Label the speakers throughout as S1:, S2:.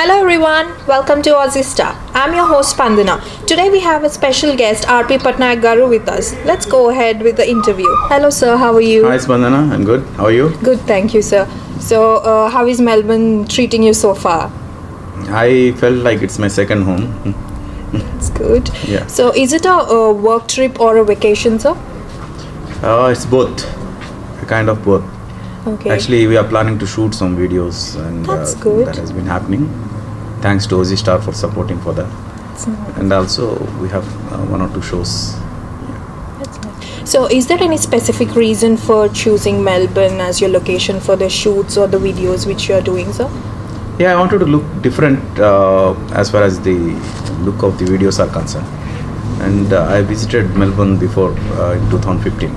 S1: Hello everyone, welcome to Aussie Star. I'm your host Pandana. Today we have a special guest RP Patnaik Garu with us. Let's go ahead with the interview. Hello sir, how are you?
S2: Hi Spandana, I'm good. How are you?
S1: Good, thank you sir. So how is Melbourne treating you so far?
S2: I felt like it's my second home.
S1: It's good.
S2: Yeah.
S1: So is it a work trip or a vacation sir?
S2: It's both, a kind of both.
S1: Okay.
S2: Actually, we are planning to shoot some videos, and
S1: That's good.
S2: that has been happening. Thanks to Aussie Star for supporting for that.
S1: That's nice.
S2: And also, we have one or two shows.
S1: That's nice. So is there any specific reason for choosing Melbourne as your location for the shoots or the videos which you are doing sir?
S2: Yeah, I wanted to look different as far as the look of the videos are concerned. And I visited Melbourne before in 2015,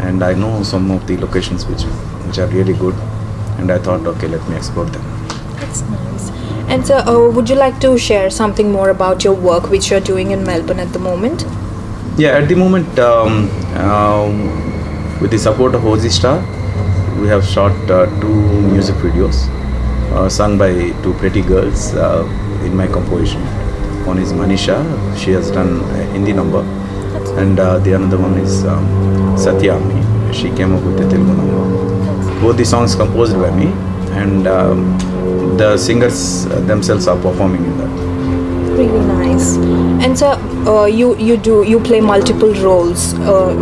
S2: and I know some of the locations which are really good, and I thought, okay, let me explore them.
S1: That's nice. And so, would you like to share something more about your work which you're doing in Melbourne at the moment?
S2: Yeah, at the moment, with the support of Aussie Star, we have shot two music videos sung by two pretty girls in my composition. One is Manisha, she has done a Hindi number, and the another one is Satyami, she came up with a Telugu number. Both the songs composed by me, and the singers themselves are performing in that.
S1: Really nice. And so, you play multiple roles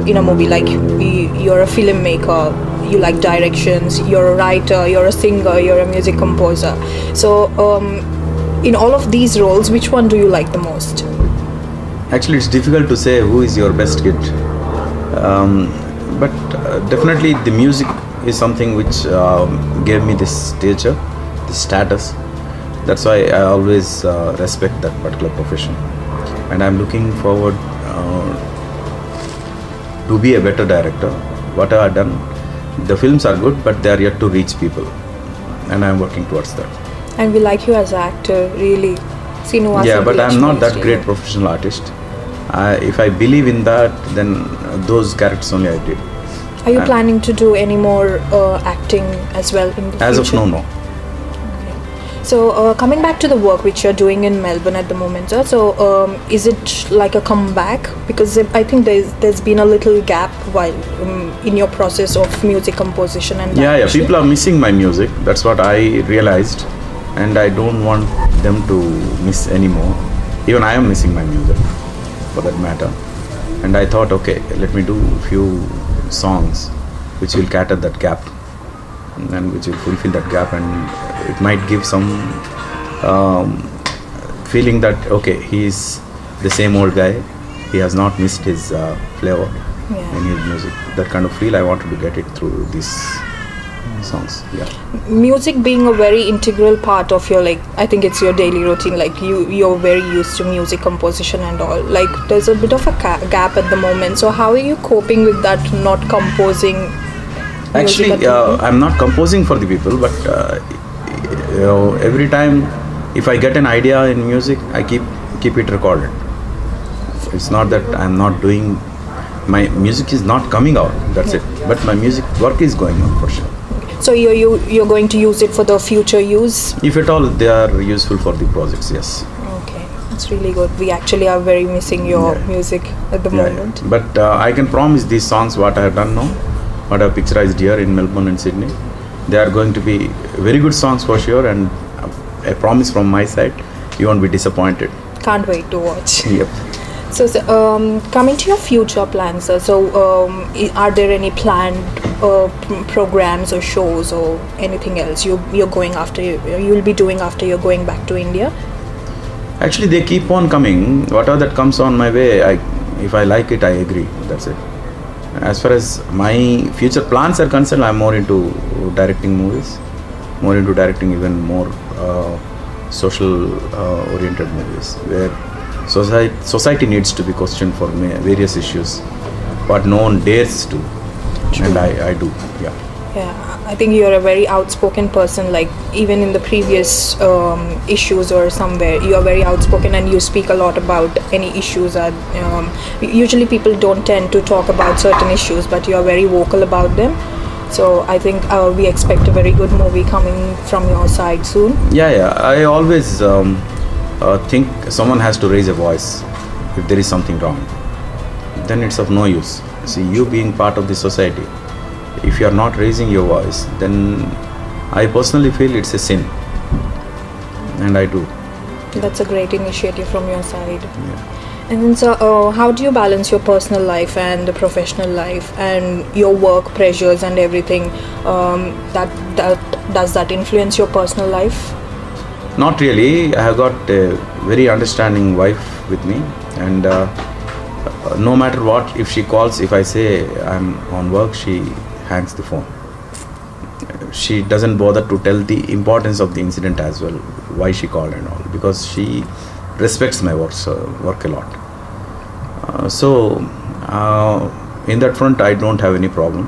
S1: in a movie. Like you're a filmmaker, you like directions, you're a writer, you're a singer, you're a music composer. So, in all of these roles, which one do you like the most?
S2: Actually, it's difficult to say who is your best kid, but definitely the music is something which gave me this stature, this status. That's why I always respect that particular profession, and I'm looking forward to be a better director. What I have done, the films are good, but they are yet to reach people, and I'm working towards that.
S1: And we like you as an actor, really.
S2: Yeah, but I'm not that great professional artist. If I believe in that, then those characters only I did.
S1: Are you planning to do any more acting as well in the future?
S2: As of now, no.
S1: So coming back to the work which you're doing in Melbourne at the moment, sir, so is it like a comeback? Because I think there's been a little gap while in your process of music composition and
S2: yeah, people are missing my music. That's what I realized, and I don't want them to miss anymore. Even I am missing my music, for that matter. And I thought, okay, let me do a few songs which will cater that gap, and which will fulfill that gap, and it might give some feeling that okay, he is the same old guy, he has not missed his flavor in his music. That kind of feel I wanted to get it through these songs. Yeah,
S1: music being a very integral part of your, like, I think it's your daily routine, like you're very used to music composition and all. Like there's a bit of a gap at the moment, so how are you coping with that, not composing?
S2: Actually, I'm not composing for the people, but every time if I get an idea in music, I keep it recorded. It's not that I'm not doing, my music is not coming out, that's it. But my music work is going on for sure.
S1: So you're going to use it for the future use?
S2: If at all they are useful for the projects, yes.
S1: Okay, that's really good. We actually are very missing your music at the moment.
S2: Yeah. But I can promise these songs what I have done now, what I have picturized here in Melbourne and Sydney, they are going to be very good songs for sure, and I promise from my side, you won't be disappointed.
S1: Can't wait to watch.
S2: Yep.
S1: So, coming to your future plans, sir, so are there any planned programs or shows or anything else you're going after, you'll be doing after you're going back to India?
S2: Actually, they keep on coming. Whatever that comes on my way, if I like it, I agree. That's it. As far as my future plans are concerned, I'm more into directing movies, more into directing even more social oriented movies, where society needs to be questioned for various issues, but no one dares to. True. And I do, yeah.
S1: Yeah, I think you're a very outspoken person, like even in the previous issues or somewhere, you are very outspoken and you speak a lot about any issues. Usually people don't tend to talk about certain issues, but you are very vocal about them. So I think we expect a very good movie coming from your side soon.
S2: Yeah. I always think someone has to raise a voice if there is something wrong. Then it's of no use. See, you being part of the society, if you are not raising your voice, then I personally feel it's a sin, and I do.
S1: That's a great initiative from your side.
S2: Yeah.
S1: And then, so, how do you balance your personal life and the professional life and your work pressures and everything? Does that influence your personal life?
S2: Not really. I have got a very understanding wife with me, and no matter what, if she calls, if I say I'm on work, she hangs the phone. She doesn't bother to tell the importance of the incident as well, why she called and all, because she respects my work a lot. In that front, I don't have any problem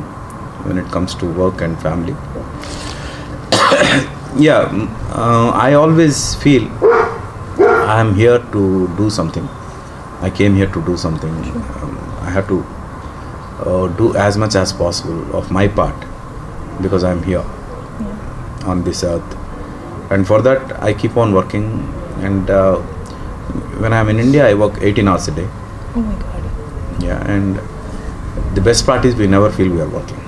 S2: when it comes to work and family. I always feel I am here to do something. I came here to do something. I have to do as much as possible of my part, because I am here on this earth, and for that I keep on working. And when I am in India, I work 18 hours a day.
S1: Oh my God.
S2: Yeah, and the best part is we never feel we are working.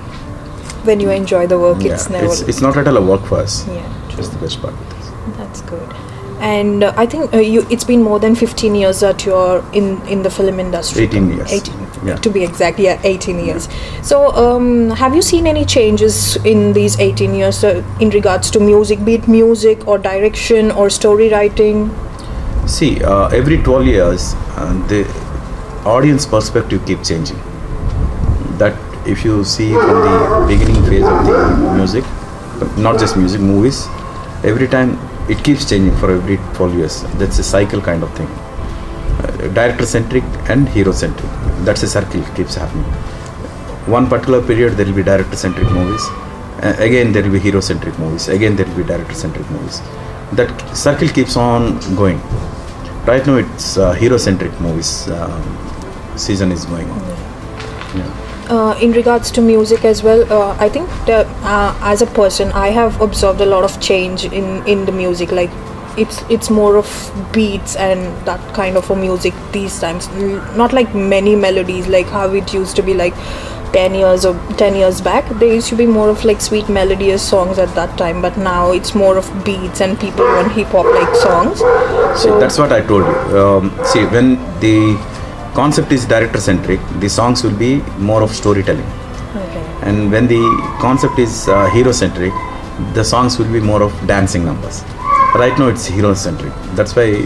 S1: When you enjoy the work,
S2: Yeah,
S1: it's never.
S2: it's not at all a work for us.
S1: Yeah.
S2: That's the best part of this.
S1: That's good. And I think it's been more than 15 years that you're in the film industry.
S2: 18 years.
S1: 18,
S2: Yeah.
S1: to be exact. Yeah, 18 years. So have you seen any changes in these 18 years in regards to music, be it music or direction or story writing?
S2: See, every 12 years, the audience perspective keeps changing. That if you see from the beginning phase of the music, but not just music, movies, every time it keeps changing for every 12 years. That's a cycle kind of thing. Director-centric and hero-centric. That's a circle, keeps happening. One particular period there will be director-centric movies. Again there will be hero-centric movies. Again there will be director-centric movies. That circle keeps on going. Right now it's hero-centric movies. Season is going on. Yeah.
S1: In regards to music as well, I think that as a person, I have observed a lot of change in the music. Like it's more of beats and that kind of a music these times. Not like many melodies like how it used to be like 10 years back. There used to be more of like sweet melodious songs at that time, but now it's more of beats and people want hip hop like songs.
S2: See, that's what I told you. See, when the concept is director centric, the songs will be more of storytelling.
S1: Okay.
S2: And when the concept is hero centric, the songs will be more of dancing numbers. Right now it's hero centric. That's why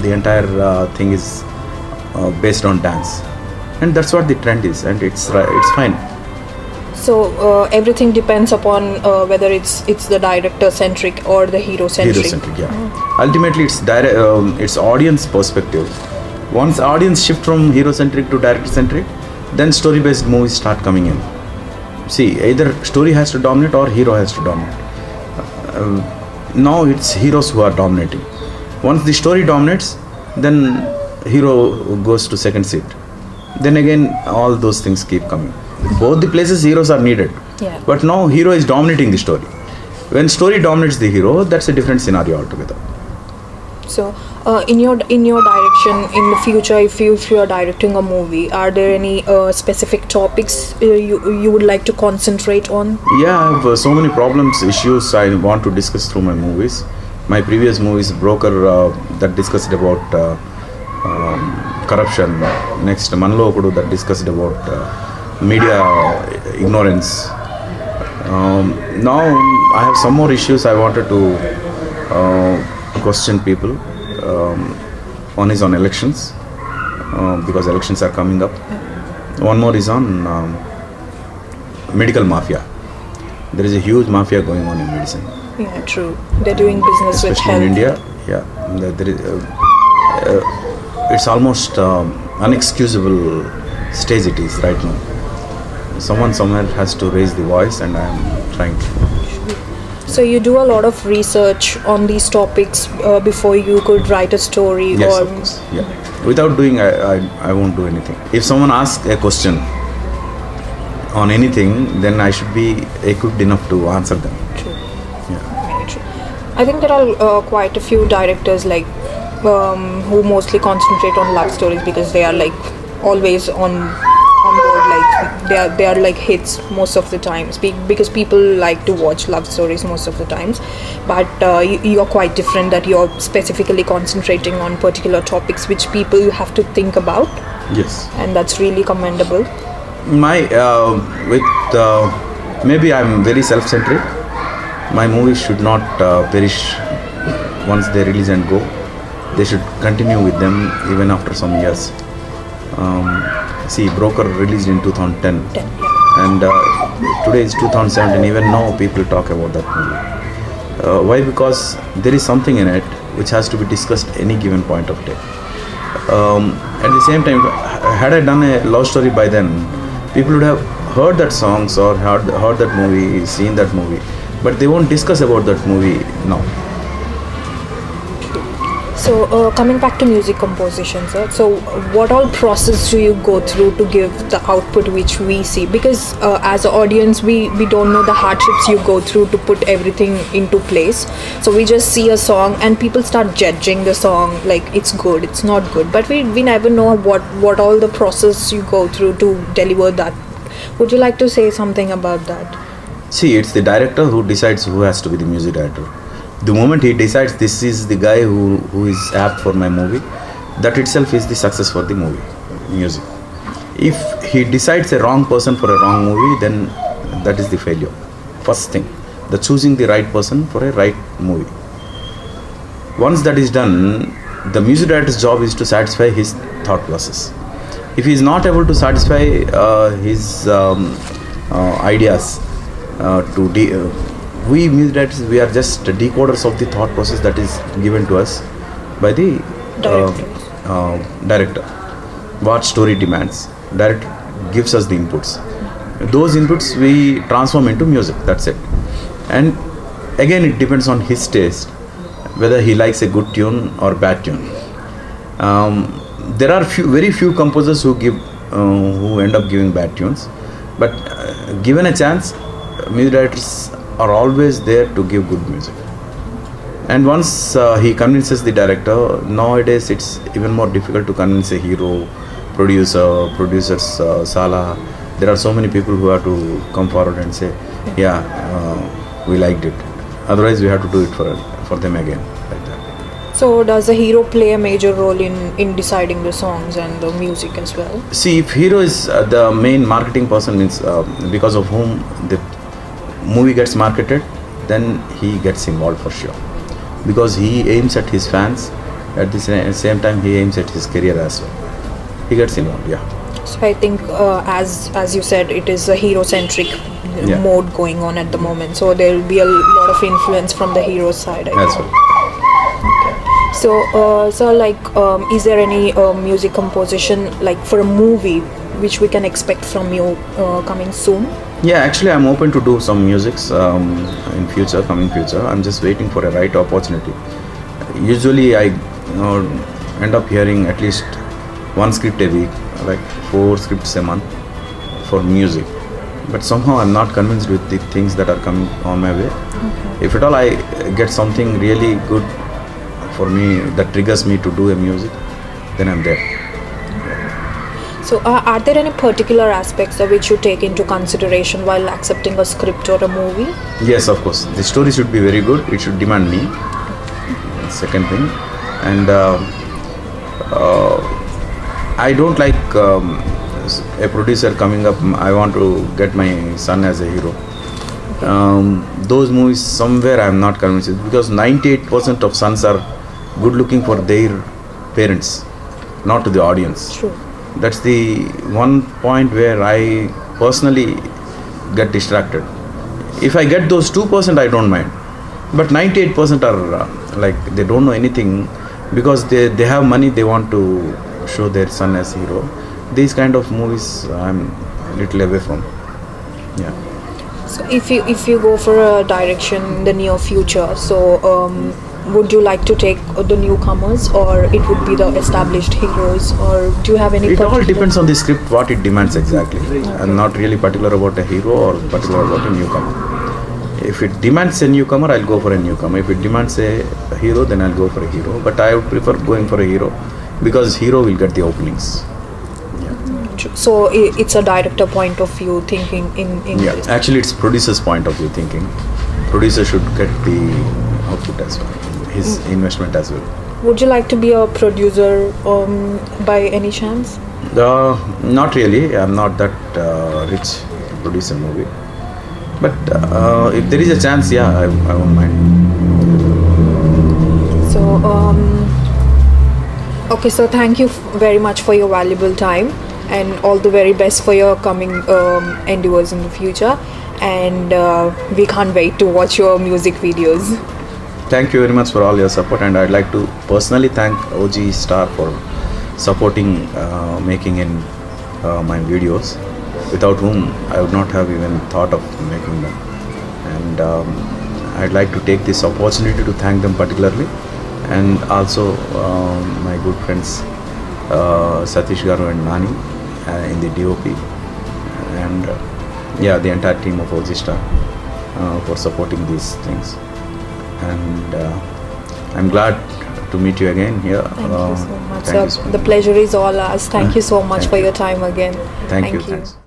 S2: the entire thing is based on dance, and that's what the trend is, and it's fine.
S1: So everything depends upon whether it's the director centric or the hero centric.
S2: Hero centric, yeah. Ultimately it's audience perspective. Once audience shift from hero centric to director centric, then story based movies start coming in. See, either story has to dominate or hero has to dominate. Now it's heroes who are dominating. Once the story dominates, then hero goes to second seat. Then again all those things keep coming. Both the places heroes are needed.
S1: Yeah.
S2: But now hero is dominating the story. When story dominates the hero, that's a different scenario altogether.
S1: So in your direction in the future, if you are directing a movie, are there any specific topics you would like to concentrate on?
S2: Yeah, I have so many problems, issues I want to discuss through my movies. My previous movies, Broker, that discussed about corruption. Next, Manlo Okudu, that discussed about media ignorance. Now I have some more issues I wanted to question people. One is on elections, because elections are coming up. One more is on medical mafia. There is a huge mafia going on in medicine.
S1: Yeah, true. They're doing business with
S2: Especially
S1: health.
S2: in India. Yeah, there is, it's almost unexcusable stage it is right now. Someone somewhere has to raise the voice, and I am trying to.
S1: So you do a lot of research on these topics before you could write a story.
S2: Yes,
S1: or
S2: of course. Yeah. Without doing, I won't do anything. If someone asks a question, on anything, then I should be equipped enough to answer them.
S1: True.
S2: Yeah.
S1: Very true. I think there are quite a few directors like who mostly concentrate on love stories because they are like always on board. Like they are like hits most of the times because people like to watch love stories most of the times. But you're quite different. That you're specifically concentrating on particular topics which people have to think about,
S2: Yes.
S1: and that's really commendable.
S2: My maybe I'm very self-centric. My movies should not perish once they release and go. They should continue with them even after some years. See, Broker released in 2010,
S1: 10, yeah.
S2: and today is 2017. Even now, people talk about that movie. Why? Because there is something in it which has to be discussed any given point of day. At the same time, had I done a love story by then, people would have heard that songs or heard that movie, seen that movie, but they won't discuss about that movie now.
S1: So coming back to music composition, sir. So what all process do you go through to give the output which we see? Because as an audience, we don't know the hardships you go through to put everything into place. So we just see a song and people start judging the song like it's good, it's not good. But we never know what all the process you go through to deliver that. Would you like to say something about that?
S2: See, it's the director who decides who has to be the music director. The moment he decides this is the guy who is apt for my movie, that itself is the success for the movie, music. If he decides a wrong person for a wrong movie, then that is the failure. First thing, the choosing the right person for a right movie. Once that is done, the music director's job is to satisfy his thought process. If he is not able to satisfy his ideas, we music directors, we are just decoders of the thought process that is given to us by the director. What story demands, director gives us the inputs. Those inputs we transform into music. That's it. And again, it depends on his taste whether he likes a good tune or bad tune. There are very few composers who end up giving bad tunes, but given a chance, music directors are always there to give good music. And once he convinces the director, nowadays it's even more difficult to convince a hero, producer's Sala. There are so many people who have to come forward and say, yeah, we liked it. Otherwise we have to do it for them again, like that.
S1: So does the hero play a major role in deciding the songs and the music as well?
S2: See, if hero is the main marketing person, means because of whom the movie gets marketed, then he gets involved for sure, because he aims at his fans. At the same time, he aims at his career as well. He gets involved, yeah.
S1: So I think as you said, it is a hero-centric mode going on at the moment. So there will be a lot of influence from the hero side, I
S2: As
S1: think.
S2: well.
S1: So is there any music composition like for a movie which we can expect from you coming soon?
S2: Yeah, actually I'm open to do some musics in coming future. I'm just waiting for a right opportunity. Usually I end up hearing at least one script a week, like 4 scripts a month for music. But somehow I'm not convinced with the things that are coming on my way. Okay. If at all I get something really good for me that triggers me to do a music, then I'm there.
S1: So are there any particular aspects which you take into consideration while accepting a script or a movie?
S2: Yes, of course. The story should be very good. It should demand me. Second thing. And I don't like a producer coming up, I want to get my son as a hero. Those movies, somewhere I'm not convinced, because 98% of sons are good looking for their parents, not to the audience.
S1: True.
S2: That's the one point where I personally get distracted. If I get those 2%, I don't mind. But 98% are like, they don't know anything, because they have money, they want to show their son as hero. These kind of movies I'm a little away from. Yeah.
S1: So if you go for a direction in the near future, so would you like to take the newcomers, or it would be the established heroes, or do you have any?
S2: It all
S1: particular-
S2: depends on the script, what it demands exactly. I'm not really particular about a hero or particular about a newcomer. If it demands a newcomer, I'll go for a newcomer. If it demands a hero, then I'll go for a hero. But I would prefer going for a hero because hero will get the openings.
S1: So it's a director point of view thinking in
S2: Yeah,
S1: this.
S2: actually it's producer's point of view thinking. Producer should get the output as well, his investment as well.
S1: Would you like to be a producer by any chance?
S2: Not really. I'm not that rich to produce a movie. But if there is a chance, yeah, I won't mind.
S1: So okay, so thank you very much for your valuable time, and all the very best for your coming endeavors in the future, and we can't wait to watch your music videos.
S2: Thank you very much for all your support, and I'd like to personally thank OG Star for supporting making in my videos, without whom I would not have even thought of making them. And I'd like to take this opportunity to thank them particularly, and also my good friends Satish Garu and Nani in the DOP, and yeah, the entire team of OG Star for supporting these things. And I'm glad to meet you again here.
S1: Thank you so much.
S2: Thank you so
S1: The
S2: much.
S1: pleasure is all ours. Thank you so much
S2: Thank
S1: for
S2: you.
S1: your time again.
S2: Thank you. Thanks.